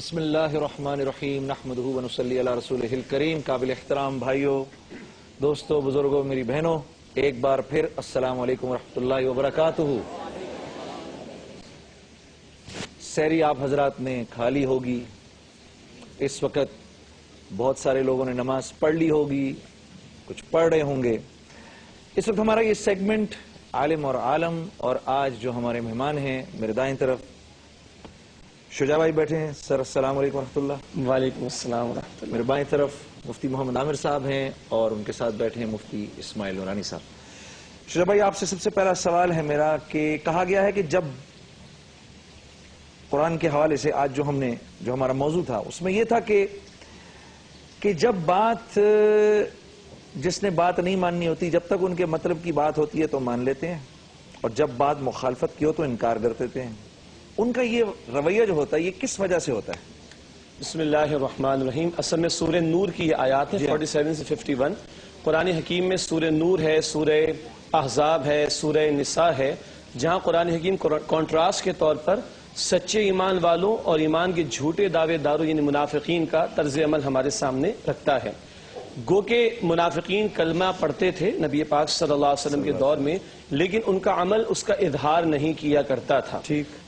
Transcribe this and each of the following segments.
بسم اللہ الرحمن الرحیم نحمدہ ونصلی علی رسولہ الکریم۔ قابل احترام بھائیوں، دوستوں، بزرگوں، میری بہنوں، ایک بار پھر السلام علیکم ورحمۃ اللہ وبرکاتہ۔ سحری آپ حضرات نے کھا لی ہوگی، اس وقت بہت سارے لوگوں نے نماز پڑھ لی ہوگی، کچھ پڑھ رہے ہوں گے۔ اس وقت ہمارا یہ سیگمنٹ عالم اور عالم، اور آج جو ہمارے مہمان ہیں میرے دائیں طرف شجاع بھائی بیٹھے ہیں۔ سر السلام علیکم ورحمۃ اللہ۔ وعلیکم السلام ورحمۃ اللہ۔ میرے بائیں طرف مفتی محمد عامر صاحب ہیں اور ان کے ساتھ بیٹھے ہیں مفتی اسماعیل نورانی صاحب۔ شجاع بھائی، آپ سے سب سے پہلا سوال ہے میرا کہ کہا گیا ہے کہ جب قرآن کے حوالے سے آج جو ہمارا موضوع تھا اس میں یہ تھا کہ جب بات جس نے بات نہیں ماننی ہوتی، جب تک ان کے مطلب کی بات ہوتی ہے تو مان لیتے ہیں، اور جب بات مخالفت کی ہو تو انکار کر دیتے ہیں۔ ان کا یہ رویہ جو ہوتا ہے یہ کس وجہ سے ہوتا ہے؟ بسم اللہ الرحمن الرحیم۔ اصل میں سورہ نور کی یہ آیات ہیں 47 سے 51۔ قرآن حکیم میں سورہ نور ہے، سورہ احزاب ہے، سورہ نساء ہے، جہاں قرآن حکیم کانٹراسٹ کے طور پر سچے ایمان والوں اور ایمان کے جھوٹے دعوے داروں یعنی منافقین کا طرز عمل ہمارے سامنے رکھتا ہے۔ گو کہ منافقین کلمہ پڑھتے تھے نبی پاک صلی اللہ علیہ وسلم کے دور میں، لیکن ان کا عمل اس کا اظہار نہیں کیا کرتا تھا۔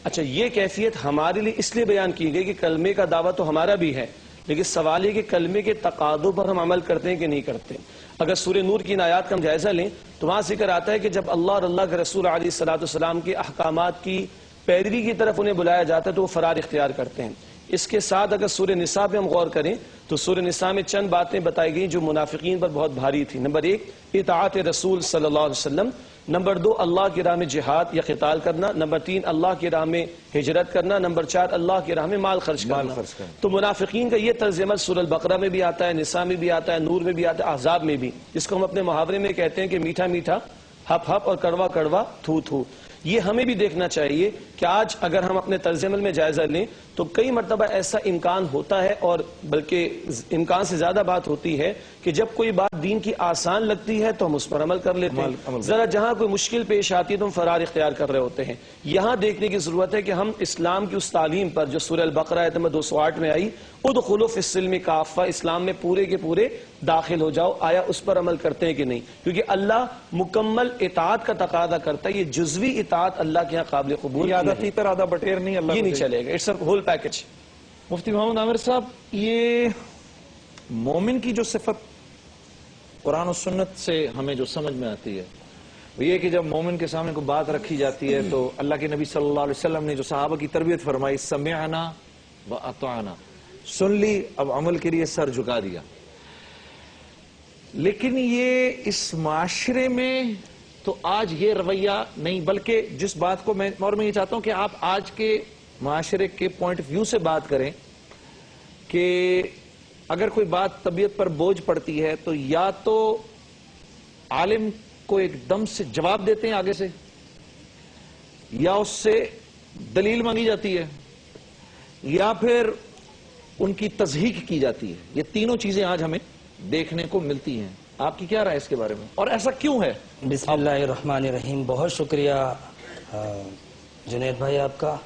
اچھا، یہ کیفیت ہمارے لیے اس لیے بیان کی گئی کہ کلمے کا دعویٰ تو ہمارا بھی ہے، لیکن سوال یہ کہ کلمے کے تقاضوں پر ہم عمل کرتے ہیں کہ نہیں کرتے۔ اگر سورہ نور کی ان آیات کا ہم جائزہ لیں تو وہاں ذکر آتا ہے کہ جب اللہ اور اللہ کے رسول علیہ الصلوۃ والسلام کے احکامات کی پیروی کی طرف انہیں بلایا جاتا ہے تو وہ فرار اختیار کرتے ہیں۔ اس کے ساتھ اگر سورہ نساء پہ ہم غور کریں تو سورہ نساء میں چند باتیں بتائی گئیں جو منافقین پر بہت بھاری تھی۔ نمبر 1 اطاعت رسول صلی اللہ علیہ وسلم، نمبر 2 اللہ کی راہ میں جہاد یا قتال کرنا، نمبر 3 اللہ کی راہ میں ہجرت کرنا، نمبر 4 اللہ کی راہ میں مال خرچ کرنا۔ تو منافقین کا یہ طرز عمل سورہ البقرہ میں بھی آتا ہے، نساء میں بھی آتا ہے، نور میں بھی آتا ہے، احزاب میں بھی، جس کو ہم اپنے محاورے میں کہتے ہیں کہ میٹھا میٹھا ہپ ہپ اور کڑوا کڑوا تھو تھو۔ یہ ہمیں بھی دیکھنا چاہیے کہ آج اگر ہم اپنے طرز عمل میں جائزہ لیں تو کئی مرتبہ ایسا امکان ہوتا ہے، اور بلکہ امکان سے زیادہ بات ہوتی ہے کہ جب کوئی بات دین کی آسان لگتی ہے تو ہم اس پر عمل کر لیتے ہیں، ذرا جہاں کوئی مشکل پیش آتی ہے تو ہم فرار اختیار کر رہے ہوتے ہیں۔ یہاں دیکھنے کی ضرورت ہے کہ ہم اسلام کی اس تعلیم پر جو سورہ البقرہ آیت نمبر 208 میں آئی، ادخلوا فی السلم کافہ، اسلام میں پورے کے پورے داخل ہو جاؤ، آیا اس پر عمل کرتے ہیں کہ نہیں؟ کیونکہ اللہ مکمل اطاعت کا تقاضا کرتا ہے، یہ جزوی اطاعت اللہ کے ہاں قابل قبول یہ آدھا تیتر آدھا بٹیر نہیں، اللہ یہ نہیں چلے گا، اٹس اے ہول پیکج۔ مفتی محمد عامر صاحب، یہ مومن کی جو صفت قرآن و سنت سے ہمیں جو سمجھ میں آتی ہے وہ یہ کہ جب مومن کے سامنے کوئی بات رکھی جاتی ہے تو اللہ کے نبی صلی اللہ علیہ وسلم نے جو صحابہ کی تربیت فرمائی، سمعنا و اطعنا، سن لی اب عمل کے لیے سر جھکا دیا۔ لیکن یہ اس معاشرے میں تو آج یہ رویہ نہیں، بلکہ جس بات کو میں یہ چاہتا ہوں کہ آپ آج کے معاشرے کے پوائنٹ آف ویو سے بات کریں کہ اگر کوئی بات طبیعت پر بوجھ پڑتی ہے تو یا تو عالم کو ایک دم سے جواب دیتے ہیں آگے سے، یا اس سے دلیل مانگی جاتی ہے، یا پھر ان کی تصحیح کی جاتی ہے۔ یہ تینوں چیزیں آج ہمیں دیکھنے کو ملتی ہیں۔ آپ کی کیا رائے اس کے بارے میں، اور ایسا کیوں ہے؟ بسم اللہ الرحمن الرحیم۔ بہت شکریہ جنید بھائی آپ کا۔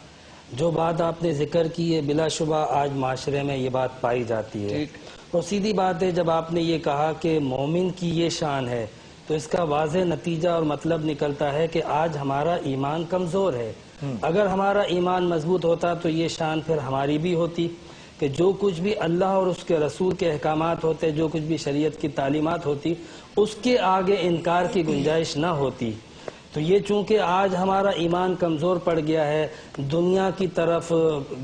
جو بات آپ نے ذکر کی ہے بلا شبہ آج معاشرے میں یہ بات پائی جاتی ہے، اور سیدھی بات ہے جب آپ نے یہ کہا کہ مومن کی یہ شان ہے تو اس کا واضح نتیجہ اور مطلب نکلتا ہے کہ آج ہمارا ایمان کمزور ہے۔ اگر ہمارا ایمان مضبوط ہوتا تو یہ شان پھر ہماری بھی ہوتی کہ جو کچھ بھی اللہ اور اس کے رسول کے احکامات ہوتے، جو کچھ بھی شریعت کی تعلیمات ہوتی، اس کے آگے انکار کی گنجائش نہ ہوتی۔ تو یہ چونکہ آج ہمارا ایمان کمزور پڑ گیا ہے، دنیا کی طرف،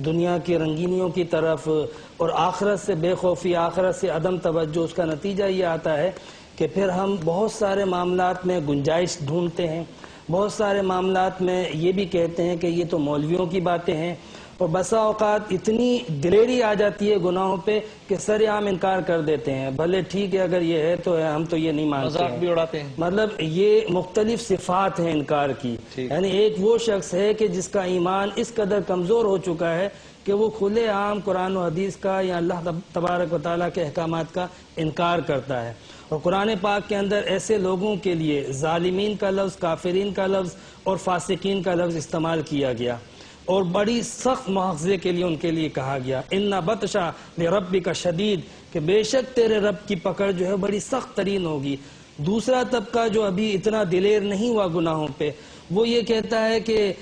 دنیا کی رنگینیوں کی طرف اور آخرت سے بے خوفی، آخرت سے عدم توجہ، اس کا نتیجہ یہ آتا ہے کہ پھر ہم بہت سارے معاملات میں گنجائش ڈھونڈتے ہیں، بہت سارے معاملات میں یہ بھی کہتے ہیں کہ یہ تو مولویوں کی باتیں ہیں، اور بسا اوقات اتنی دلیری آ جاتی ہے گناہوں پہ کہ سر عام انکار کر دیتے ہیں، بھلے ٹھیک ہے اگر یہ ہے تو ہم تو یہ نہیں مانتے مذاق بھی اڑاتے ہیں۔ مطلب یہ مختلف صفات ہیں انکار کی، یعنی ایک وہ شخص ہے کہ جس کا ایمان اس قدر کمزور ہو چکا ہے کہ وہ کھلے عام قرآن و حدیث کا یا اللہ تبارک و تعالیٰ کے احکامات کا انکار کرتا ہے۔ اور قرآن پاک کے اندر ایسے لوگوں کے لیے ظالمین کا لفظ، کافرین کا لفظ اور فاسقین کا لفظ استعمال کیا گیا۔ اور بڑی سخت مواخذے کے لیے ان کے لیے کہا گیا ان بطشا لربک شدید، کہ بے شک تیرے رب کی پکڑ جو ہے بڑی سخت ترین ہوگی۔ دوسرا طبقہ جو ابھی اتنا دلیر نہیں ہوا گناہوں پہ، وہ یہ کہتا ہے کہ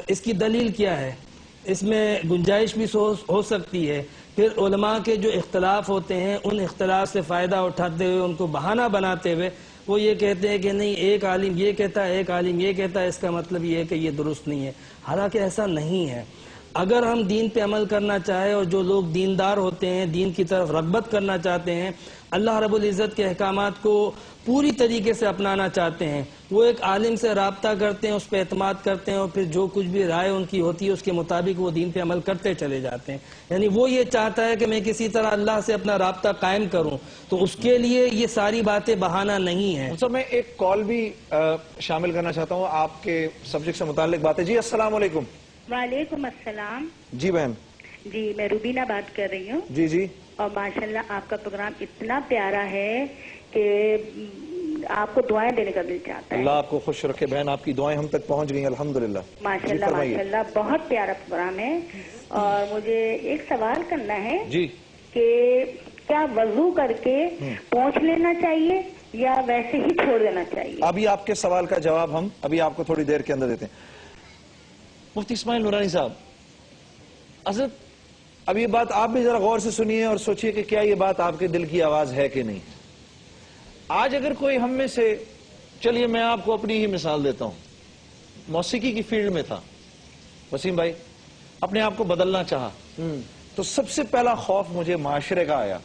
اس کی دلیل کیا ہے، اس میں گنجائش بھی ہو سکتی ہے۔ پھر علماء کے جو اختلاف ہوتے ہیں ان اختلاف سے فائدہ اٹھاتے ہوئے ان کو بہانہ بناتے ہوئے وہ یہ کہتے ہیں کہ نہیں، ایک عالم یہ کہتا ہے، ایک عالم یہ کہتا ہے، اس کا مطلب یہ ہے کہ یہ درست نہیں ہے، حالانکہ ایسا نہیں ہے۔ اگر ہم دین پہ عمل کرنا چاہیں اور جو لوگ دیندار ہوتے ہیں، دین کی طرف رغبت کرنا چاہتے ہیں، اللہ رب العزت کے احکامات کو پوری طریقے سے اپنانا چاہتے ہیں، وہ ایک عالم سے رابطہ کرتے ہیں، اس پہ اعتماد کرتے ہیں، اور پھر جو کچھ بھی رائے ان کی ہوتی ہے اس کے مطابق وہ دین پہ عمل کرتے چلے جاتے ہیں۔ یعنی وہ یہ چاہتا ہے کہ میں کسی طرح اللہ سے اپنا رابطہ قائم کروں، تو اس کے لیے یہ ساری باتیں بہانہ نہیں ہیں۔ سر میں ایک کال بھی شامل کرنا چاہتا ہوں آپ کے سبجیکٹ سے متعلق باتیں۔ جی السلام علیکم۔ وعلیکم السلام۔ جی بہن۔ جی میں روبینہ بات کر رہی ہوں۔ جی جی۔ اور ماشاءاللہ آپ کا پروگرام اتنا پیارا ہے کہ آپ کو دعائیں دینے کا دل چاہتا ہے۔ اللہ آپ کو خوش رکھے بہن، آپ کی دعائیں ہم تک پہنچ گئی الحمدللہ۔ ماشاءاللہ ماشاءاللہ بہت پیارا پروگرام ہے۔ اور مجھے ایک سوال کرنا ہے جی کہ کیا وضو کر کے پوچھ لینا چاہیے یا ویسے ہی چھوڑ دینا چاہیے؟ ابھی آپ کے سوال کا جواب ہم ابھی آپ کو تھوڑی دیر کے اندر دیتے ہیں۔ مفتی اسماعیل نورانی صاحب، حضرت اب یہ بات آپ بھی ذرا غور سے سنیے اور سوچئے کہ کیا یہ بات آپ کے دل کی آواز ہے کہ نہیں۔ آج اگر کوئی ہم میں سے، چلیے میں آپ کو اپنی ہی مثال دیتا ہوں، موسیقی کی فیلڈ میں تھا وسیم بھائی، اپنے آپ کو بدلنا چاہا، تو سب سے پہلا خوف مجھے معاشرے کا آیا،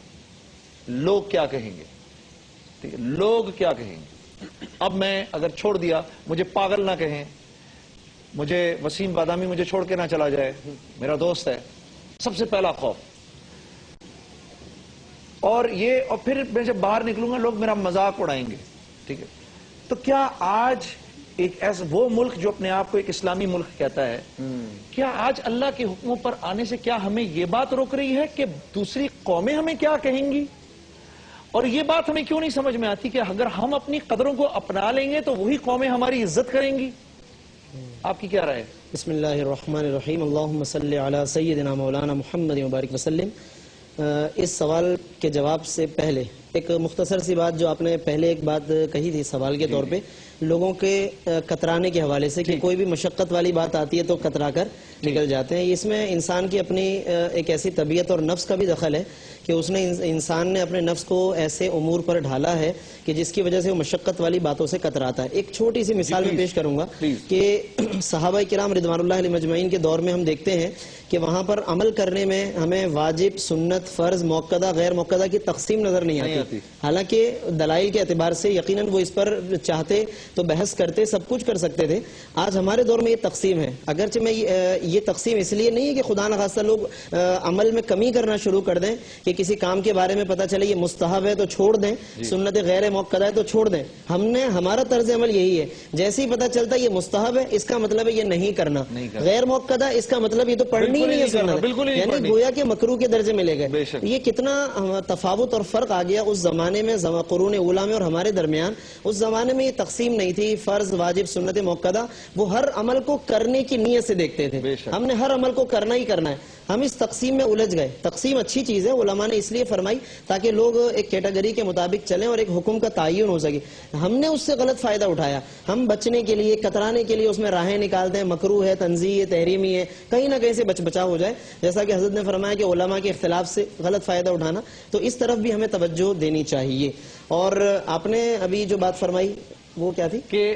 لوگ کیا کہیں گے، ٹھیک ہے، لوگ کیا کہیں گے۔ اب میں اگر چھوڑ دیا، مجھے پاگل نہ کہیں، مجھے وسیم بادامی مجھے چھوڑ کے نہ چلا جائے، میرا دوست ہے، سب سے پہلا خوف۔ اور پھر میں جب باہر نکلوں گا لوگ میرا مذاق اڑائیں گے، ٹھیک ہے۔ تو کیا آج ایک ایسا وہ ملک جو اپنے آپ کو ایک اسلامی ملک کہتا ہے، کیا آج اللہ کے حکموں پر آنے سے کیا ہمیں یہ بات روک رہی ہے کہ دوسری قومیں ہمیں کیا کہیں گی؟ اور یہ بات ہمیں کیوں نہیں سمجھ میں آتی کہ اگر ہم اپنی قدروں کو اپنا لیں گے تو وہی قومیں ہماری عزت کریں گی؟ آپ کی کیا رائے ہے؟ بسم اللہ الرحمن الرحیم، اللہم صلی علی سیدنا مولانا محمد مبارک وسلم۔ اس سوال کے جواب سے پہلے ایک مختصر سی بات جو آپ نے پہلے ایک بات کہی تھی سوال کے طور پہ، لوگوں کے کترانے کے حوالے سے کہ کوئی بھی مشقت والی بات آتی ہے تو کترا کر نکل جاتے ہیں۔ اس میں انسان کی اپنی ایک ایسی طبیعت اور نفس کا بھی دخل ہے کہ اس نے انسان نے اپنے نفس کو ایسے امور پر ڈھالا ہے کہ جس کی وجہ سے وہ مشقت والی باتوں سے کتراتا ہے۔ ایک چھوٹی سی مثال میں پیش کروں گا کہ صحابہ کرام رضوان اللہ علیہ مجمعین کے دور میں ہم دیکھتے ہیں کہ وہاں پر عمل کرنے میں ہمیں واجب، سنت، فرض، موقدہ، غیر موقدہ کی تقسیم نظر نہیں آتی، حالانکہ دلائل کے اعتبار سے یقیناً وہ اس پر چاہتے تو بحث کرتے، سب کچھ کر سکتے تھے۔ آج ہمارے دور میں یہ تقسیم ہے، اگرچہ میں یہ تقسیم اس لیے نہیں ہے کہ خدا نخواستہ لوگ عمل میں کمی کرنا شروع کر دیں کہ کسی کام کے بارے میں پتہ چلے یہ مستحب ہے تو چھوڑ دیں، سنت غیر موقدہ ہے تو چھوڑ دیں۔ ہمارا طرز عمل یہی ہے، جیسے ہی پتہ چلتا ہے یہ مستحب ہے اس کا مطلب ہے یہ نہیں کرنا، غیر موقدہ اس کا مطلب یہ تو پڑھنی نہیں ہے سنت، یعنی گویا کہ مکروہ کے درجے میں لے گئے۔ یہ کتنا تفاوت اور فرق آ گیا اس زمانے میں، قرون اولیٰ میں اور ہمارے درمیان۔ اس زمانے میں یہ تقسیم نہیں تھی، فرض، واجب، سنت، موقدہ، وہ ہر عمل کو کرنے کی نیت سے دیکھتے تھے، ہم نے ہر عمل کو کرنا ہی کرنا ہے۔ ہم اس تقسیم میں الجھ گئے۔ تقسیم اچھی چیز ہے، علماء نے اس لیے فرمائی تاکہ لوگ ایک کیٹیگری کے مطابق چلیں اور ایک حکم کا تعین ہو سکے۔ ہم نے اس سے غلط فائدہ اٹھایا، ہم بچنے کے لیے، کترانے کے لیے اس میں راہیں نکالتے ہیں، مکروہ ہے، تنزیہ ہے، تحریمی ہے، کہیں نہ کہیں سے بچا ہو جائے، جیسا کہ حضرت نے فرمایا کہ علماء کے اختلاف سے غلط فائدہ اٹھانا، تو اس طرف بھی ہمیں توجہ دینی چاہیے۔ اور آپ نے ابھی جو بات فرمائی وہ کیا تھی کہ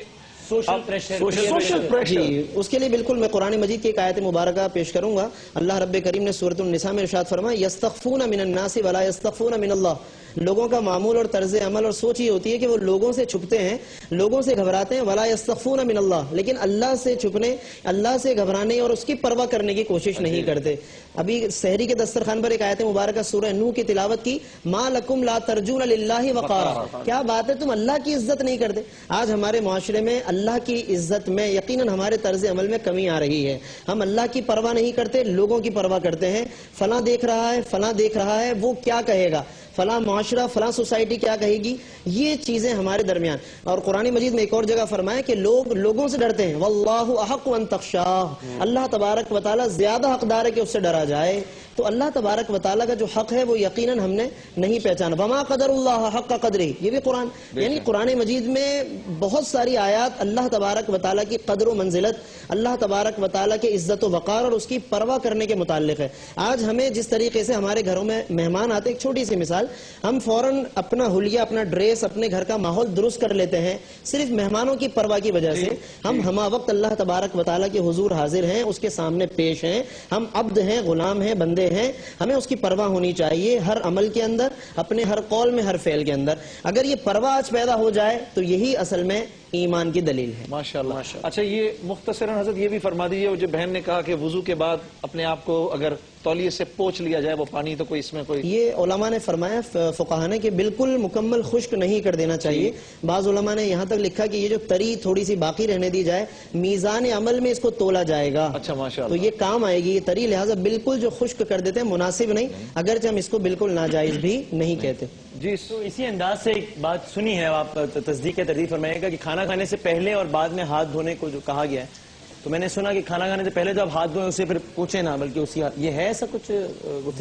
سوشل پریشر، جی اس کے لیے بالکل میں قرآن مجید کی ایک آیت مبارکہ پیش کروں گا۔ اللہ رب کریم نے سورۃ النساء میں ارشاد فرمایا یستخفون من الناس ولا یستخفون من اللہ، لوگوں کا معمول اور طرز عمل اور سوچ یہ ہوتی ہے کہ وہ لوگوں سے چھپتے ہیں، لوگوں سے گھبراتے ہیں، ولا یستخفون من اللہ، لیکن اللہ سے چھپنے، اللہ سے گھبرانے اور اس کی پرواہ کرنے کی کوشش نہیں کرتے۔ ابھی سحری کے دسترخوان پر ایک آیت مبارکہ سورہ نوح کی تلاوت کی، ما لکم لا ترجون للہ وقارا، کیا بات ہے تم اللہ کی عزت نہیں کرتے؟ آج ہمارے معاشرے میں اللہ کی عزت میں یقیناً ہمارے طرز عمل میں کمی آ رہی ہے۔ ہم اللہ کی پرواہ نہیں کرتے، لوگوں کی پرواہ کرتے ہیں، فلاں دیکھ رہا ہے، فلاں دیکھ رہا ہے، وہ کیا کہے گا، فلاں معاشرہ فلاں سوسائٹی کیا کہے گی، یہ چیزیں ہمارے درمیان. اور قرآن مجید میں ایک اور جگہ فرمایا کہ لوگ لوگوں سے ڈرتے ہیں، واللہ احق ان تخشاہ، اللہ تبارک و تعالیٰ زیادہ حقدار ہے کہ اس سے ڈرا جائے. تو اللہ تبارک و تعالیٰ کا جو حق ہے وہ یقیناً ہم نے نہیں پہچانا. وما قدر اللہ حق قدرہ، یہ بھی قرآن، یعنی قرآن مجید میں بہت ساری آیات اللہ تبارک و تعالیٰ کی قدر و منزلت، اللہ تبارک و تعالیٰ کے عزت و وقار اور اس کی پرواہ کرنے کے متعلق ہے. آج ہمیں جس طریقے سے ہمارے گھروں میں مہمان آتے، ایک چھوٹی سی مثال، ہم فوراً اپنا حلیہ، اپنا ڈریس، اپنے گھر کا ماحول درست کر لیتے ہیں صرف مہمانوں کی پرواہ کی وجہ سے. ہم ہما وقت اللہ تبارک و تعالیٰ کے حضور حاضر ہیں، اس کے سامنے پیش ہیں، ہم عبد ہیں، غلام ہیں، بندے ہیں. ہمیں اس کی پرواہ ہونی چاہیے ہر عمل کے اندر، اپنے ہر قول میں، ہر فعل کے اندر. اگر یہ پرواہ آج پیدا ہو جائے تو یہی اصل میں ایمان کی دلیل ہے. ماشاءاللہ. اچھا، یہ مختصراً حضرت یہ بھی فرما دیجیے، جو بہن نے کہا کہ وضو کے بعد اپنے آپ کو اگر تولیے سے پوچھ لیا جائے وہ پانی، تو کوئی اس میں کوئی، یہ علماء نے فرمایا فقہاء نے کہ بالکل مکمل خشک نہیں کر دینا چاہیے. بعض علماء نے یہاں تک لکھا کہ یہ جو تری تھوڑی سی باقی رہنے دی جائے، میزان عمل میں اس کو تولا جائے گا. اچھا، تو ماشاءاللہ. یہ کام آئے گی یہ تری، لہٰذا بالکل جو خشک کر دیتے ہیں مناسب نہیں، اگرچہ ہم اس کو بالکل ناجائز بھی نہیں کہتے. جی، تو اسی انداز سے ایک بات سنی ہے، آپ تصدیق کے تردید فرمائیے گا کہ کھانا کھانے سے پہلے اور بعد میں ہاتھ دھونے کو جو کہا گیا ہے، تو میں نے سنا کہ کھانا کھانے سے پہلے جو آپ ہاتھ دھوئیں اسے پھر پوچھیں نہ، بلکہ اسی یہ ہے ایسا کچھ؟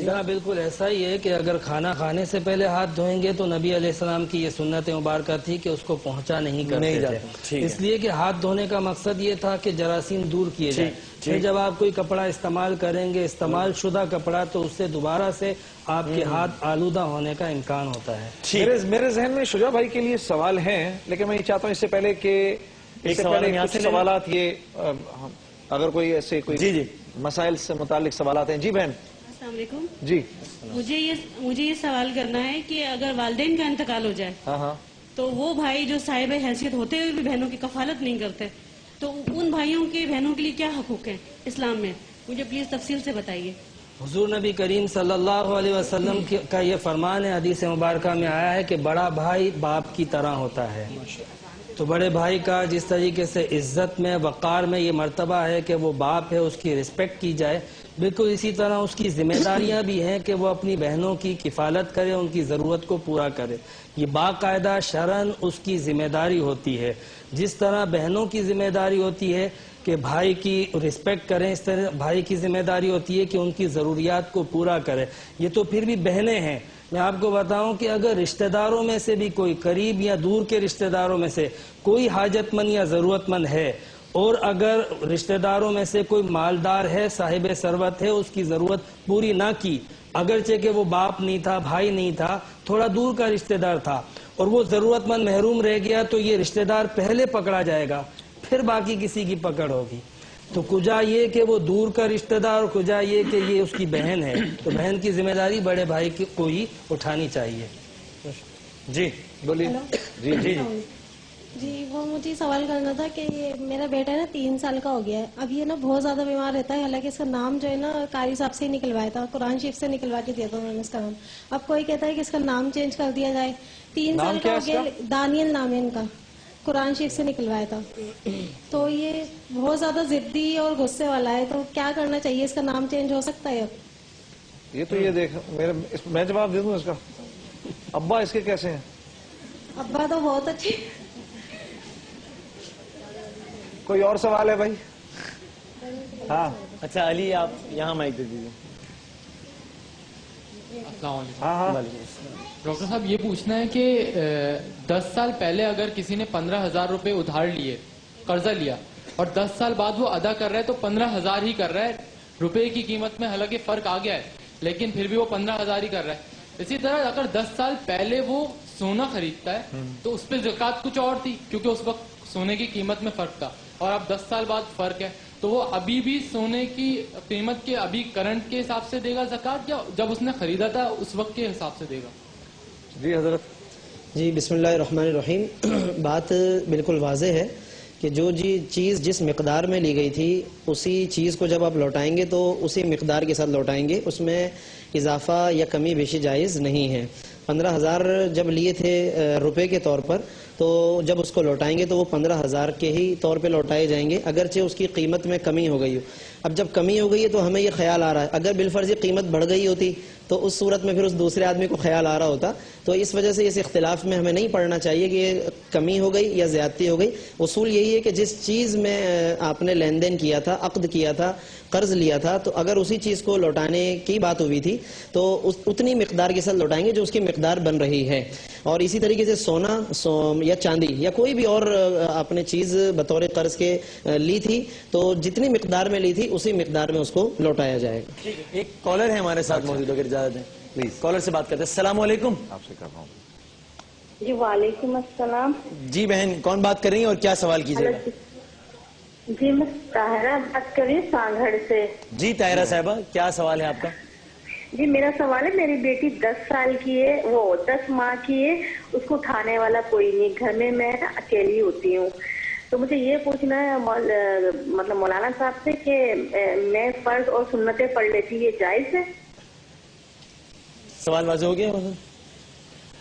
ہاں بالکل ایسا ہی ہے کہ اگر کھانا کھانے سے پہلے ہاتھ دھوئیں گے تو نبی علیہ السلام کی یہ سنت مبارکہ تھی کہ اس کو پہنچا نہیں کرتے تھے، اس لیے کہ ہاتھ دھونے کا مقصد یہ تھا کہ جراثیم دور کیے جائیں. پھر جب آپ کوئی کپڑا استعمال کریں گے، استعمال شدہ کپڑا، تو اس سے دوبارہ سے آپ کے ہاتھ آلودہ ہونے کا امکان ہوتا ہے. میرے ذہن میں شجاع بھائی کے لیے سوال ہیں، لیکن میں یہ چاہتا ہوں اس سے پہلے کہ کچھ سوالات، یہ اگر کوئی ایسے کوئی مسائل سے متعلق سوالات ہیں. جی بہن. السلام علیکم. جی، مجھے یہ سوال کرنا ہے کہ اگر والدین کا انتقال ہو جائے تو وہ بھائی جو صاحب حیثیت ہوتے ہوئے بھی بہنوں کی کفالت نہیں کرتے، تو ان بھائیوں کے بہنوں کے لیے کیا حقوق ہیں اسلام میں؟ مجھے پلیز تفصیل سے بتائیے. حضور نبی کریم صلی اللہ علیہ وسلم کا یہ فرمان ہے، حدیث مبارکہ میں آیا ہے کہ بڑا بھائی باپ کی طرح ہوتا ہے. تو بڑے بھائی کا جس طریقے سے عزت میں، وقار میں یہ مرتبہ ہے کہ وہ باپ ہے، اس کی رسپیکٹ کی جائے، بالکل اسی طرح اس کی ذمہ داریاں بھی ہیں کہ وہ اپنی بہنوں کی کفالت کرے، ان کی ضرورت کو پورا کرے. یہ باقاعدہ شرعاً اس کی ذمہ داری ہوتی ہے. جس طرح بہنوں کی ذمہ داری ہوتی ہے کہ بھائی کی رسپیکٹ کریں، اس طرح بھائی کی ذمہ داری ہوتی ہے کہ ان کی ضروریات کو پورا کرے. یہ تو پھر بھی بہنیں ہیں. میں آپ کو بتاؤں کہ اگر رشتہ داروں میں سے بھی کوئی، قریب یا دور کے رشتہ داروں میں سے کوئی حاجت مند یا ضرورت مند ہے، اور اگر رشتہ داروں میں سے کوئی مالدار ہے، صاحب ثروت ہے، اس کی ضرورت پوری نہ کی، اگرچہ کہ وہ باپ نہیں تھا، بھائی نہیں تھا، تھوڑا دور کا رشتہ دار تھا، اور وہ ضرورت مند محروم رہ گیا، تو یہ رشتہ دار پہلے پکڑا جائے گا، پھر باقی کسی کی پکڑ ہوگی. تو کجا یہ کہ وہ دور کا رشتہ دار، اور کجا یہ کہ یہ اس کی بہن ہے، تو بہن کی ذمہ داری بڑے بھائی کو ہی اٹھانی چاہیے. جی بولیے. جی جی جی وہ مجھے سوال کرنا تھا کہ میرا بیٹا ہے نا 3 سال کا ہو گیا ہے. اب یہ نا بہت زیادہ بیمار رہتا ہے، حالانکہ اس کا نام جو ہے نا قاری صاحب سے ہی نکلوایا تھا، قرآن شریف سے نکلوا کے دیا تھا انہوں نے اس کا نام. اب کوئی کہتا ہے کہ اس کا نام چینج کر دیا جائے. 3 سال کا ہو گیا، دانیل نام ہے ان کا، قرآن شریف سے نکلوایا تھا. تو یہ بہت زیادہ ضدی اور غصے والا ہے، تو کیا کرنا چاہیے؟ اس کا نام چینج ہو سکتا ہے اب؟ یہ تو یہ دیکھ، میں جواب دے دوں اس کا. ابا اس کے کیسے ہیں؟ ابا تو بہت اچھے. کوئی اور سوال ہے بھائی؟ ہاں اچھا علی، آپ یہاں مائک دے دیجیے. السلام علیکم. ہاں ڈاکٹر صاحب یہ پوچھنا ہے کہ 10 سال پہلے اگر کسی نے 15,000 روپے ادھار لیے، قرضہ لیا، اور 10 سال بعد وہ ادا کر رہا ہے تو 15,000 ہی کر رہا ہے. روپے کی قیمت میں حالانکہ فرق آ گیا ہے، لیکن پھر بھی وہ 15,000 ہی کر رہا ہے. اسی طرح اگر 10 سال پہلے وہ سونا خریدتا ہے تو اس پہ زکوٰۃ کچھ اور تھی، کیونکہ اس وقت سونے کی قیمت میں فرق تھا، اور اب 10 سال بعد فرق ہے، تو وہ ابھی بھی سونے کی قیمت کے ابھی کرنٹ کے حساب سے دے گا زکوٰۃ، یا جب اس نے خریدا تھا اس وقت کے حساب سے دے گا؟ جی حضرت. جی بسم اللہ الرحمن الرحیم. بات بالکل واضح ہے کہ جو چیز جس مقدار میں لی گئی تھی اسی چیز کو جب آپ لوٹائیں گے تو اسی مقدار کے ساتھ لوٹائیں گے، اس میں اضافہ یا کمی بیشی جائز نہیں ہے. 15,000 جب لیے تھے روپے کے طور پر، تو جب اس کو لوٹائیں گے تو وہ 15,000 کے ہی طور پہ لوٹائے جائیں گے، اگرچہ اس کی قیمت میں کمی ہو گئی ہو۔ اب جب کمی ہو گئی ہے تو ہمیں یہ خیال آ رہا ہے، اگر بالفرض قیمت بڑھ گئی ہوتی تو اس صورت میں پھر اس دوسرے آدمی کو خیال آ رہا ہوتا، تو اس وجہ سے اس اختلاف میں ہمیں نہیں پڑنا چاہیے کہ یہ کمی ہو گئی یا زیادتی ہو گئی۔ اصول یہی ہے کہ جس چیز میں آپ نے لین دین کیا تھا، عقد کیا تھا، قرض لیا تھا، تو اگر اسی چیز کو لوٹانے کی بات ہوئی تھی تو اتنی مقدار کے ساتھ لوٹائیں گے جو اس کی مقدار بن رہی ہے۔ اور اسی طریقے سے سونا یا چاندی یا کوئی بھی اور آپ نے چیز بطور قرض کے لی تھی تو جتنی مقدار میں لی تھی اسی مقدار میں اس کو لوٹایا جائے گا۔ ایک کالر ہے ہمارے ساتھ موجود، اگر اجازت دیں پلیز کالر سے بات کرتے ہیں۔ السلام علیکم۔ آپ سے کر رہا ہوں۔ جی وعلیکم السلام۔ جی بہن، کون بات کر رہی ہیں اور کیا سوال کیجیے گا؟ جی میں طاہرہ بات کر رہی ہوں سانگھڑ سے۔ جی طاہرہ صاحبہ، کیا سوال ہے آپ کا؟ جی میرا سوال ہے، میری بیٹی 10 سال کی ہے، وہ 10 ماہ کی ہے، اس کو اٹھانے والا کوئی نہیں، گھر میں میں اکیلی ہوتی ہوں، تو مجھے یہ پوچھنا ہے مطلب مولانا صاحب سے کہ میں فرض اور سنتیں پڑھ لیتی، یہ جائز ہے؟ سوال واضح ہو گیا؟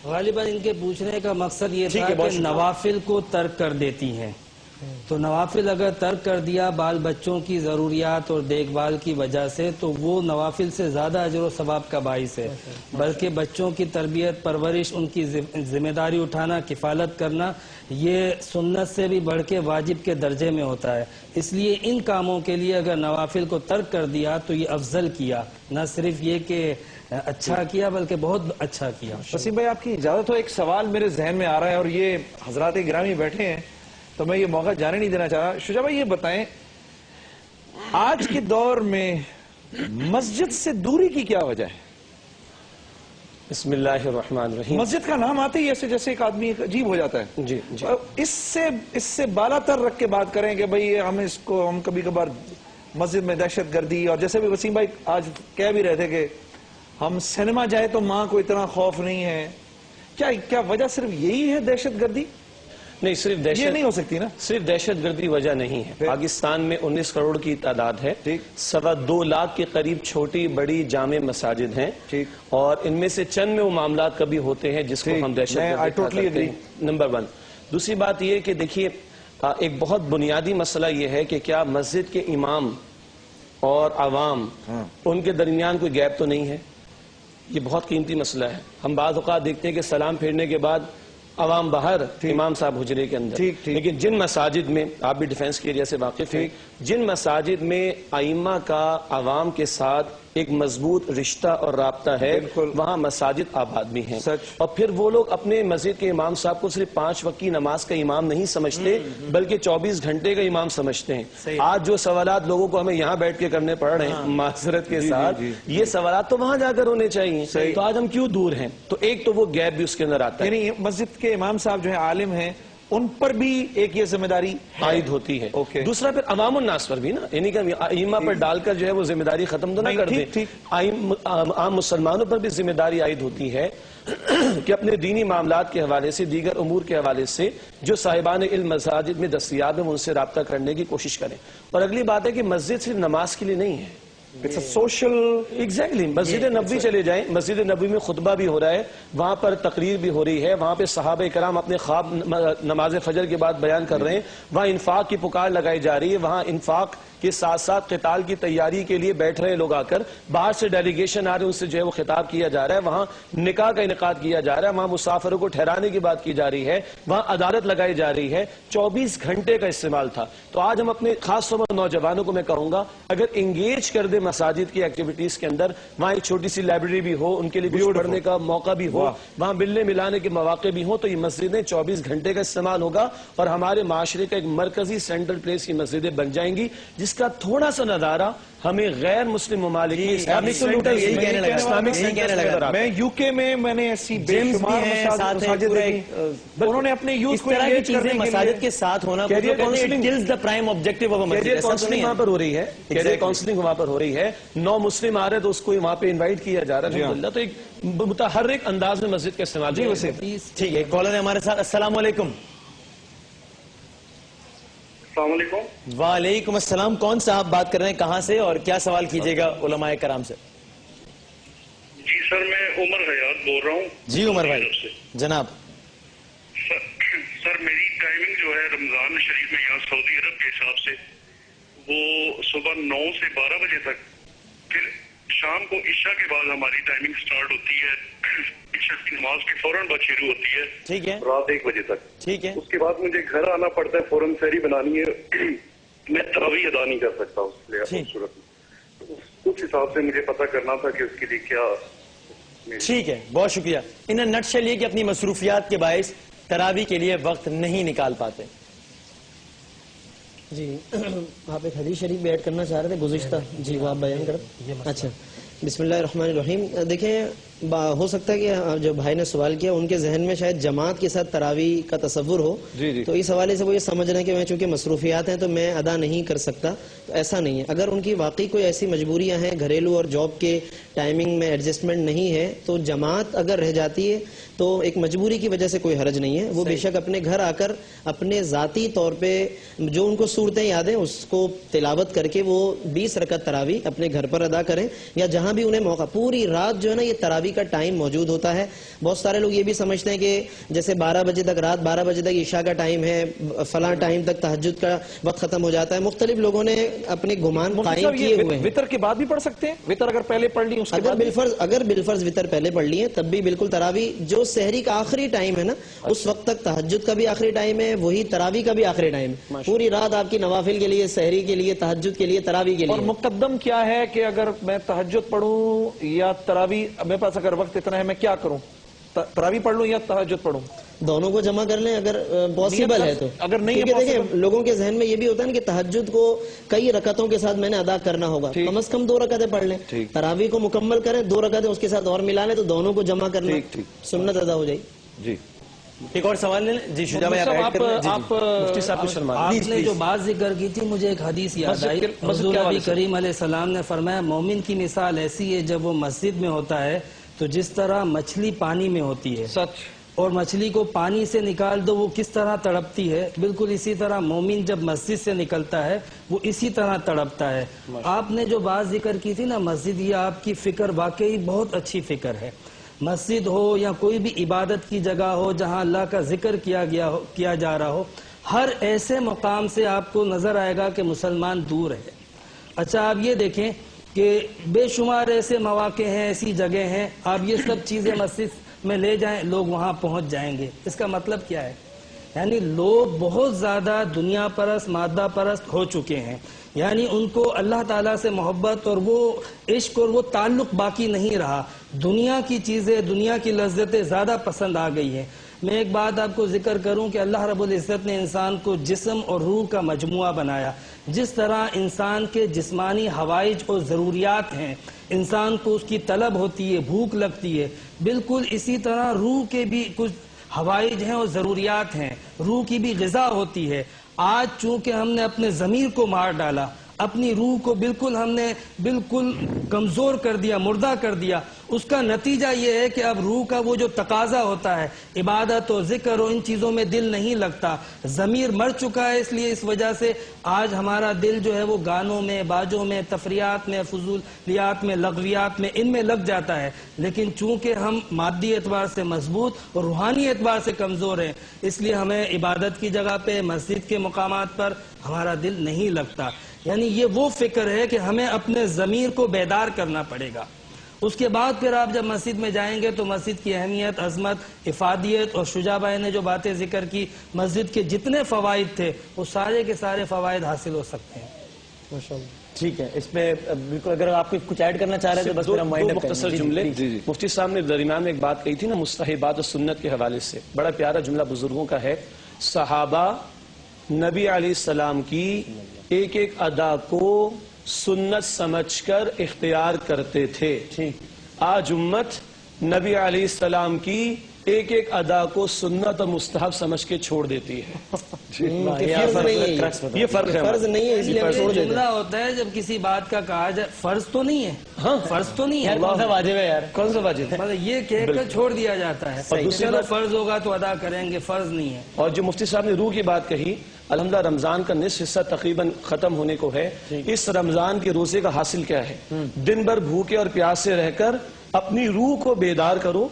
غالباً ان کے پوچھنے کا مقصد یہ تھا کہ نوافل کو ترک کر دیتی ہیں، تو نوافل اگر ترک کر دیا بال بچوں کی ضروریات اور دیکھ بھال کی وجہ سے تو وہ نوافل سے زیادہ اجر و ثواب کا باعث ہے، بلکہ بچوں کی تربیت، پرورش، ان کی ذمہ داری اٹھانا، کفالت کرنا، یہ سنت سے بھی بڑھ کے واجب کے درجے میں ہوتا ہے۔ اس لیے ان کاموں کے لیے اگر نوافل کو ترک کر دیا تو یہ افضل کیا، نہ صرف یہ کہ اچھا کیا بلکہ بہت اچھا کیا۔ وسیم بھائی آپ کی اجازت ہو، ایک سوال میرے ذہن میں آ رہا ہے اور یہ حضرات گرامی بیٹھے ہیں تو میں یہ موقع جانے نہیں دینا چاہ رہا۔ شجاع بھائی یہ بتائیں، آج کے دور میں مسجد سے دوری کی کیا وجہ ہے؟ بسم اللہ الرحمن الرحیم۔ مسجد کا نام آتے ہی ایسے جیسے ایک آدمی عجیب ہو جاتا ہے۔ جی جی، اس سے بالا تر رکھ کے بات کریں کہ بھئی ہم کبھی کبھار مسجد میں دہشت گردی، اور جیسے بھی وسیم بھائی آج کہہ بھی رہے تھے کہ ہم سینما جائے تو ماں کو اتنا خوف نہیں ہے، کیا وجہ صرف یہی ہے دہشت گردی؟ نہیں، صرف دہشت یہ نہیں ہو سکتی نا؟ صرف دہشت گردی وجہ نہیں ہے۔ پاکستان میں 19 کروڑ کی تعداد ہے، 2.25 لاکھ کے قریب چھوٹی بڑی جامع مساجد ہیں، اور ان میں سے چند میں وہ معاملات کبھی ہوتے ہیں جس کو ہم دہشت گردی کہتے ہیں، نمبر 1۔ دوسری بات یہ کہ دیکھیے، ایک بہت بنیادی مسئلہ یہ ہے کہ کیا مسجد کے امام اور عوام ان کے درمیان کوئی گیپ تو نہیں ہے؟ یہ بہت قیمتی مسئلہ ہے۔ ہم بعض اوقات دیکھتے ہیں کہ سلام پھیرنے کے بعد عوام باہر، امام صاحب حجرے کے اندر، لیکن جن مساجد میں، آپ بھی ڈیفنس کے ایریا سے واقف ہیں، جن مساجد میں ائمہ کا عوام کے ساتھ ایک مضبوط رشتہ اور رابطہ ہے، وہاں مساجد آباد بھی ہیں، اور پھر وہ لوگ اپنے مسجد کے امام صاحب کو صرف 5 وقت کی نماز کا امام نہیں سمجھتے بلکہ 24 گھنٹے کا امام سمجھتے ہیں۔ آج جو سوالات لوگوں کو ہمیں یہاں بیٹھ کے کرنے پڑ رہے ہیں معذرت کے ساتھ، یہ سوالات تو وہاں جا کر ہونے چاہیے، تو آج ہم کیوں دور ہیں؟ تو ایک تو وہ گیپ بھی اس کے اندر آتا ہے، یعنی مسجد کے امام صاحب جو ہیں عالم ہیں، ان پر بھی ایک یہ ذمہ داری عائد ہوتی ہے۔ دوسرا پھر عوام الناس پر بھی نا، یعنی کہ ائمہ پر ڈال کر جو ہے وہ ذمہ داری ختم تو نہ کر دیں، عام مسلمانوں پر بھی ذمہ داری عائد ہوتی ہے کہ اپنے دینی معاملات کے حوالے سے، دیگر امور کے حوالے سے جو صاحبان علم مساجد میں دستیاب ہیں ان سے رابطہ کرنے کی کوشش کریں۔ اور اگلی بات ہے کہ مسجد صرف نماز کے لیے نہیں ہے، سوشل، ایگزیکٹلی مسجد نبوی چلے جائیں، مسجد نبوی میں خطبہ بھی ہو رہا ہے، وہاں پر تقریر بھی ہو رہی ہے، وہاں پہ صحابہ کرام اپنے خواب نماز فجر کے بعد بیان کر رہے ہیں، وہاں انفاق کی پکار لگائی جا رہی ہے، وہاں انفاق کے ساتھ ساتھ قتال کی تیاری کے لیے بیٹھ رہے لوگ آ کر، باہر سے ڈیلیگیشن آ رہے ہیں، ان سے جو ہے وہ خطاب کیا جا رہا ہے، وہاں نکاح کا انعقاد کیا جا رہا ہے، وہاں مسافروں کو ٹھہرانے کی بات کی جا رہی ہے، وہاں عدالت لگائی جا رہی ہے، 24 گھنٹے کا استعمال تھا۔ تو آج ہم اپنے خاص طور پر نوجوانوں کو میں کہوں گا، اگر انگیج کر دے مساجد کی ایکٹیویٹیز کے اندر، وہاں ایک چھوٹی سی لائبریری بھی ہو، ان کے لیے کچھ پڑھنے کا موقع بھی ہو، وہاں ملنے ملانے کے مواقع بھی ہوں، تو یہ مسجدیں 24 گھنٹے کا استعمال ہوگا اور ہمارے معاشرے کا ایک مرکزی سینٹرل پلیس کی مسجدیں بن جائیں گی، جس کا تھوڑا سا نظارہ ہمیں غیر مسلم ممالک میں اسلامک سینٹرز یہی کہنے لگا۔ میں یو کے میں نے ایسی بے شمار مساجد دیکھی، انہوں نے اپنے یوتھ کو انگیج کرنے کے لیے مساجد کے ساتھ ہونا، کیریئر کاؤنسلنگ وہاں پر ہو رہی ہے، کیریئر کاؤنسلنگ وہاں پر ہو رہی ہے، 9 مسلم آ رہے تو اس کو وہاں پہ انوائٹ کیا جا رہا ہے الحمدللہ، تو ایک متحرک انداز میں مسجد کا استعمال۔ جی وسیم، ٹھیک ہے، کالر ہے ہمارے ساتھ۔ السلام علیکم۔ السلام علیکم۔ وعلیکم السلام، کون صاحب بات کر رہے ہیں، کہاں سے، اور کیا سوال کیجیے گا علماء کرام سے؟ جی سر میں عمر حیات بول رہا ہوں. جی عمر بھائی جناب. سر میری ٹائمنگ جو ہے رمضان شریف میں یہاں سعودی عرب کے حساب سے وہ صبح 9 سے 12 بجے تک، پھر شام کو عشاء کے بعد ہماری ٹائمنگ سٹارٹ ہوتی ہے، عشاء کی نماز کی فوراً بعد شروع ہوتی ہے، ٹھیک ہے، رات 1 بجے تک. ٹھیک ہے. اس کے بعد مجھے گھر آنا پڑتا ہے، فوراً سحری بنانی ہے، میں تراویح ادا نہیں کر سکتا اس صورت میں. اس حساب سے مجھے پتہ کرنا تھا کہ اس کے لیے کیا. ٹھیک ہے، بہت شکریہ. انہیں نٹ شل یہ کہ اپنی مصروفیات کے باعث تراویح کے لیے وقت نہیں نکال پاتے. جی آپ ایک حدیث شریف بھی ایڈ کرنا چاہ رہے تھے گزشتہ، جی وہ آپ بیان کریں. اچھا بسم اللہ الرحمن الرحیم. دیکھیں ہو سکتا ہے کہ جو بھائی نے سوال کیا ان کے ذہن میں شاید جماعت کے ساتھ تراویح کا تصور ہو، تو اس حوالے سے وہ یہ سمجھ رہے ہیں کہ میں چونکہ مصروفیات ہیں تو میں ادا نہیں کر سکتا. تو ایسا نہیں ہے. اگر ان کی واقعی کوئی ایسی مجبوریاں ہیں، گھریلو اور جاب کے ٹائمنگ میں ایڈجسٹمنٹ نہیں ہے، تو جماعت اگر رہ جاتی ہے تو ایک مجبوری کی وجہ سے کوئی حرج نہیں ہے. وہ بے شک اپنے گھر آ کر اپنے ذاتی طور پہ جو ان کو صورتیں یاد ہیں اس کو تلاوت کر کے وہ 20 رکعت تراویح اپنے گھر پر ادا کریں، یا جہاں بھی انہیں موقع. پوری رات جو ہے نا یہ تراویح کا ٹائم موجود ہوتا ہے. بہت سارے لوگ یہ بھی سمجھتے ہیں کہ جیسے 12 بجے تک، رات 12 بجے تک عشاء کا ٹائم ہے، فلاں ٹائم تک تہجد کا وقت ختم ہو جاتا ہے. مختلف لوگوں نے اپنے گمان قائم کیے ہوئے ہیں. وتر کے بعد بھی پڑھ سکتے ہیں؟ وتر اگر پہلے پڑھ لی، اگر بالفرض وتر پہلے پڑھ لی ہے تب بھی بالکل تراویح جو سحری کا آخری ٹائم ہے نا اس وقت تک تہجد کا بھی آخری ٹائم ہے، وہی تراویح کا بھی آخری ٹائم ہے. پوری رات آپ کی نوافل کے لیے، سحری کے لیے، تہجد کے لیے، تراویح کے لیے. اور مقدم کیا ہے کہ اگر میں تہجد پڑھوں یا تراویح، میرے پاس اگر وقت اتنا ہے میں کیا کروں؟ تراویح پڑھ لوں یا تہجد پڑھوں؟ دونوں کو جمع کر لیں اگر پاسبل ہے تو. اگر نہیں ہے، دیکھیں لوگوں کے ذہن میں یہ بھی ہوتا ہے کہ تہجد کو کئی رکعتوں کے ساتھ میں نے ادا کرنا ہوگا، کم از کم 2 رکعتیں پڑھ لیں. تراویح کو مکمل کریں، 2 رکعتیں اس کے ساتھ اور ملا لیں، تو دونوں کو جمع کر لیں، سنت ادا ہو جائے. جی ایک اور سوال لیں. جی شجاع بھائی آپ مفتی صاحب کو شرما. آپ نے جو بات ذکر کی تھی مجھے ایک حدیث یاد آئی. حضور نبی کریم علیہ السلام نے فرمایا مومن کی مثال ایسی ہے جب وہ مسجد میں ہوتا ہے تو جس طرح مچھلی پانی میں ہوتی ہے، سچ، اور مچھلی کو پانی سے نکال دو وہ کس طرح تڑپتی ہے، بالکل اسی طرح مومن جب مسجد سے نکلتا ہے وہ اسی طرح تڑپتا ہے. آپ نے جو بات ذکر کی تھی نا مسجد، یہ آپ کی فکر واقعی بہت اچھی فکر ہے. مسجد ہو یا کوئی بھی عبادت کی جگہ ہو جہاں اللہ کا ذکر کیا جا رہا ہو، ہر ایسے مقام سے آپ کو نظر آئے گا کہ مسلمان دور ہے. اچھا آپ یہ دیکھیں کہ بے شمار ایسے مواقع ہیں، ایسی جگہ ہیں، آپ یہ سب چیزیں مسجد میں لے جائیں لوگ وہاں پہنچ جائیں گے. اس کا مطلب کیا ہے؟ یعنی لوگ بہت زیادہ دنیا پرست، مادہ پرست ہو چکے ہیں. یعنی ان کو اللہ تعالیٰ سے محبت اور وہ عشق اور وہ تعلق باقی نہیں رہا. دنیا کی چیزیں، دنیا کی لذتیں زیادہ پسند آ گئی ہیں. میں ایک بات آپ کو ذکر کروں کہ اللہ رب العزت نے انسان کو جسم اور روح کا مجموعہ بنایا. جس طرح انسان کے جسمانی حوائج اور ضروریات ہیں، انسان کو اس کی طلب ہوتی ہے، بھوک لگتی ہے، بالکل اسی طرح روح کے بھی کچھ حوائج ہیں اور ضروریات ہیں. روح کی بھی غذا ہوتی ہے. آج چونکہ ہم نے اپنے ضمیر کو مار ڈالا، اپنی روح کو ہم نے بالکل کمزور کر دیا، مردہ کر دیا، اس کا نتیجہ یہ ہے کہ اب روح کا وہ جو تقاضا ہوتا ہے عبادت و ذکر و ان چیزوں میں دل نہیں لگتا. ضمیر مر چکا ہے، اس لیے اس وجہ سے آج ہمارا دل جو ہے وہ گانوں میں، باجوں میں، تفریحات میں، فضولیات میں، لغویات میں، ان میں لگ جاتا ہے. لیکن چونکہ ہم مادی اعتبار سے مضبوط اور روحانی اعتبار سے کمزور ہیں، اس لیے ہمیں عبادت کی جگہ پہ، مسجد کے مقامات پر ہمارا دل نہیں لگتا. یعنی یہ وہ فکر ہے کہ ہمیں اپنے ضمیر کو بیدار کرنا پڑے گا. اس کے بعد پھر آپ جب مسجد میں جائیں گے تو مسجد کی اہمیت، عظمت، افادیت اور شجاع بھائی نے جو باتیں ذکر کی، مسجد کے جتنے فوائد تھے وہ سارے کے سارے فوائد حاصل ہو سکتے ہیں. ماشاءاللہ. ٹھیک ہے، اس میں بالکل اگر آپ کچھ ایڈ کرنا چاہ رہے ہیں تو بس میرا مائنڈ اپ مختصر جملے. مفتی صاحب نے درمیان میں ایک بات کہی تھی نا مستحبات و سنت کے حوالے سے، بڑا پیارا جملہ بزرگوں کا ہے. صحابہ نبی علیہ السلام کی ایک ایک ادا کو سنت سمجھ کر اختیار کرتے تھے. آج امت نبی علیہ السلام کی ایک ایک ادا کو سنت اور مستحب سمجھ کے چھوڑ دیتی ہے. یہ فرق ہے. فرض نہیں ہے اس لیے چھوڑ دیتے. جملہ ہوتا ہے جب کسی بات کا کہا جائے فرض تو نہیں ہے، فرض تو نہیں ہے، کون سا واجب ہے یار؟ کون سا واجب ہے؟ مطلب یہ کہہ کر چھوڑ دیا جاتا ہے. چلو فرض ہوگا تو ادا کریں گے، فرض نہیں ہے. اور جو مفتی صاحب نے روح کی بات کہی، الحمدللہ رمضان کا نصف حصہ تقریباً ختم ہونے کو ہے. اس رمضان کے روزے کا حاصل کیا ہے؟ دن بھر بھوکے اور پیاسے رہ کر اپنی روح کو بیدار کرو،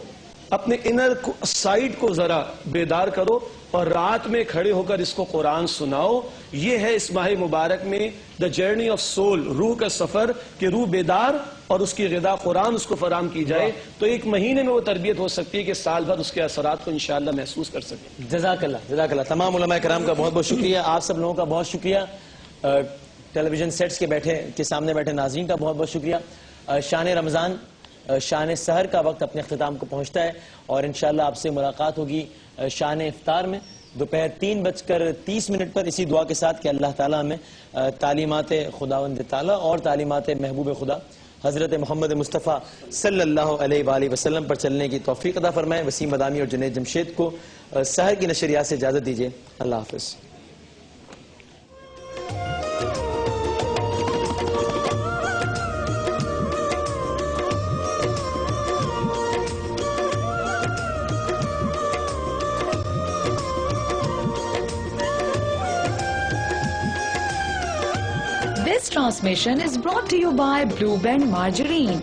اپنے انر سائٹ کو ذرا بیدار کرو اور رات میں کھڑے ہو کر اس کو قرآن سناؤ. یہ ہے اس ماہ مبارک میں دا جرنی آف سول، روح کا سفر، کہ روح بیدار اور اس کی غذا قرآن اس کو فراہم کی جائے تو ایک مہینے میں وہ تربیت ہو سکتی ہے کہ سال بھر اس کے اثرات کو انشاءاللہ محسوس کر سکیں. جزاک اللہ، جزاک اللہ. تمام علماء کرام کا بہت بہت شکریہ. آپ سب لوگوں کا بہت شکریہ. ٹیلی ویژن سیٹس کے سامنے بیٹھے ناظرین کا بہت بہت شکریہ. شان رمضان، شان سحر کا وقت اپنے اختتام کو پہنچتا ہے اور انشاءاللہ آپ سے ملاقات ہوگی شان افطار میں دوپہر 3:30 پر، اسی دعا کے ساتھ کہ اللہ تعالیٰ ہمیں تعلیمات خداوند تعالیٰ اور تعلیمات محبوب خدا حضرت محمد مصطفیٰ صلی اللہ علیہ وآلہ وسلم پر چلنے کی توفیق عطا فرمائے. وسیم مدانی اور جنید جمشید کو سحر کی نشریات سے اجازت دیجیے. اللہ حافظ. This transmission is brought to you by Blue Band Margarine.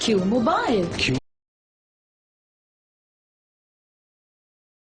Q Mobile.